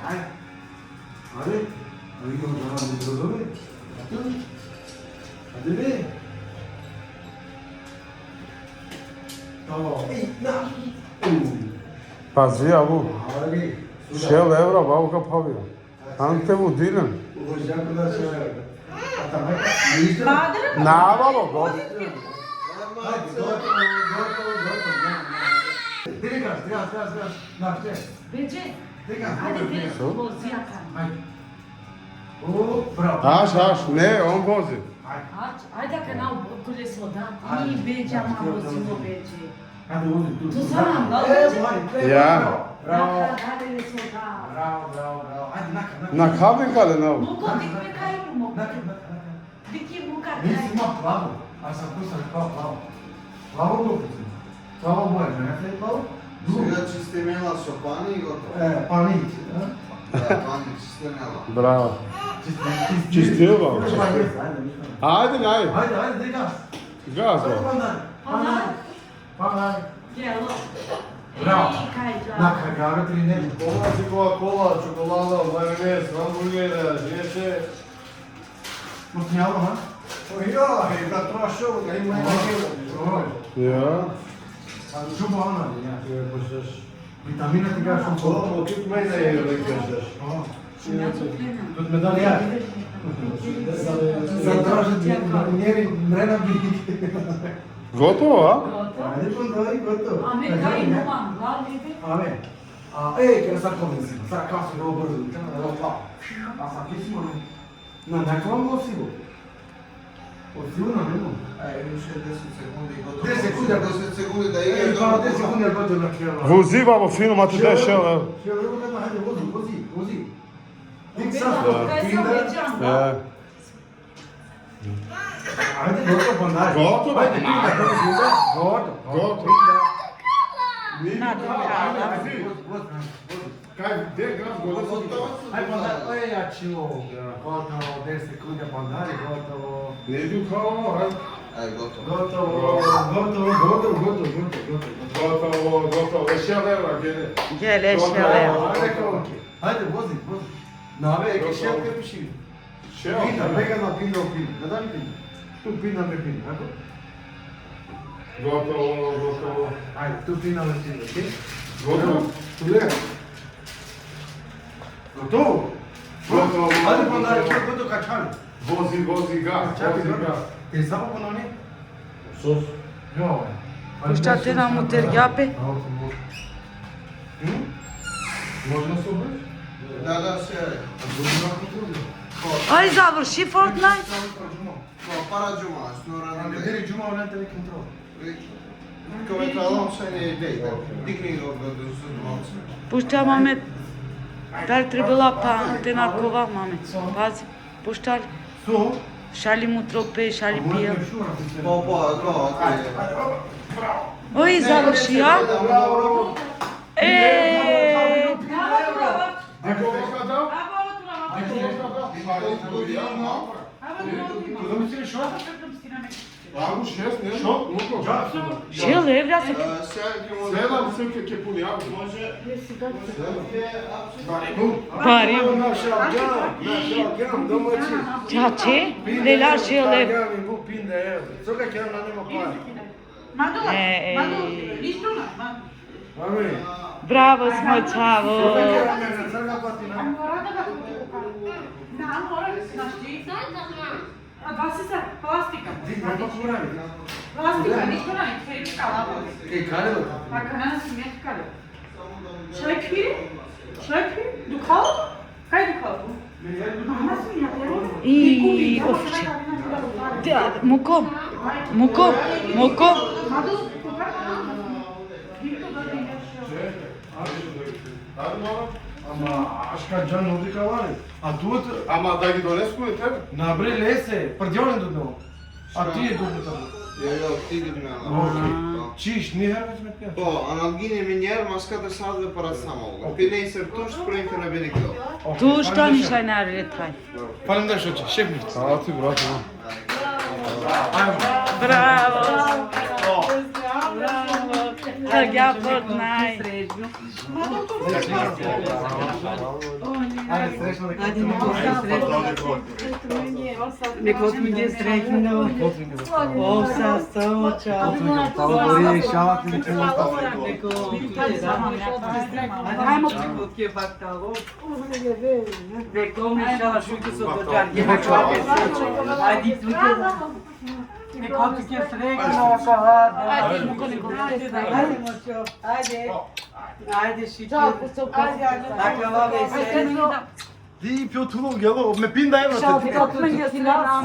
Ајде. Ајде идемо да нам дозови. Ајде бе. Ей, на. Pazi abu. Ајде. 6 евро бабка павија. Анте му дилен. Ужако да се евро. На бабо го. Тригаш. На, ще. Беџе, Тригаш. ајде те возијака. О, браво. Аш, не, он вози. Ајде ка на колесо да. И беџа ма возимо беџе. Ајде, води ту. Ту сам, да, Ја. Браво. колесо да. Браво. Ајде, нака. На кабинка ли на? Муко дикме кај му. Нака. Дики мука Нisi кај. imao plavo, a sam kusam kao plavo. Plavo lupicu. Plavo boje, ne sve plavo? Сега чисто имела шопани и готово. Panić, da? Да, пани чисто имела. Браво. Чистил бабо. Ајде, ајде. Ajde, daj gas. Газ Ajde, бабо. panaj. Гело. Браво. Кај джа. Naka, gave 3 nema. Помаси кола, чоколада, мајонез, хамбургери, жеше. Mutnjalo, ha? Oj, da trošao, da ima Oj, Ја. Žubo ona, ja. Vitamina ti gaš u kolo. Ovo, тут мене е, да кажеш. Тут me dali ja. Sad tražim njeri mrena biti. Готово, а? Ajde, pandari, gotovo. Аме кај нумам, главните. Ame. Ej, kada sad komisim, sad kao se ovo brzo, evo pa. A sad ti si ono, na nekakvom osivu. Osivu na nemo. Имаше 10 секунди и готово. 10 секунди. 10 секунди да Ej, иде. kao 10 sekundi je gotovo na kjela. Вози бабо, фино, мати 10 евро. Ще vrevo nema, hajde, vozi. Tik sad, Кај сам беџам, да. Ја. Ajde, gotovo pandari. Gotovo, Ajde, pandari. Gotovo. Кај, де газ Готово. Ajde, pandari, ja čilo. Gotovo, 10 sekundi pandari, gotovo. Не иду као, ајде. Ај, готово. Готово, 10 евро, геде. Gele Ajde, Ajde, vozi. Nave, che scelta piši. Pina, vega na pina u pina. Da daj pina. Tu pina me pina, tako? Готово. Ajde, tu pina me pina, okej? Готово. Tu leva. Gotovo? Ajde, pandari, gotovo kačali. Вози газ, Čakaj, вози газ. Te samo ponovni? Сос. Joj. Šta ti nam u terjape? Može na sobri? Да, се. Aj završi Fortnite. Параджума, снора на Ande deri džuma u lente kontrol. Come talon se ne ide. Digni го до малце. Pušta mame. Da li trebala pa te narkova mame? Pazi. Pušta li? Su? Šali mu trope, šali pija. По, Oj, završi, a? Eee! Ако века да? Абу 6, не? Шо? Муко? 6 evra se... Седам се ке пунјавам. Може? Pari. Naš algam, domaći. Čače? Lela 6 evra. Algam i bu pinde, evo. Coga će nam nema pari. Mami. Bravo smo, čavo. Coga će nam nema, coga pati nam. Пластика. Ti ne pa kuravi. Пластика, ништо не хемика лабо. Ej, kare do. А канана си меткале. Шај квири? Духало? Кај духало? Ама си ја И овче. Муко. Маду, Ама, ашка джан оди кавали. А тут, Ама да ги донесуваме тебе? набре лесе, пардионен дудно. А ти е дудно тамо. Ја ти дигнала. Чиш, не харваш ме пија. По, аналгине минер, маската сад да парацетамол. Пине и сертуш, спринте на Беникел. Tu što ništa ne retaj. Палем да шоче, шеф ми. А ти брат, Bravo. Trgja Fortnite. О, Ajde, srećno neka. Ajde, neka otmiđe srećno. O, sastavo, čao. Tamo gori, šalat ili čemu ostalo. Neko otmiđe, da. Ajmo kod je baktalo. Neko mi šala šuke su do džarge. Ajde, neko otmiđe srećno, Ajde, Niko. Ajde, šiti. Dakle, ova veseli. Ti pio tunog, jel? Me pinda evra. Šao, ti otmenio si na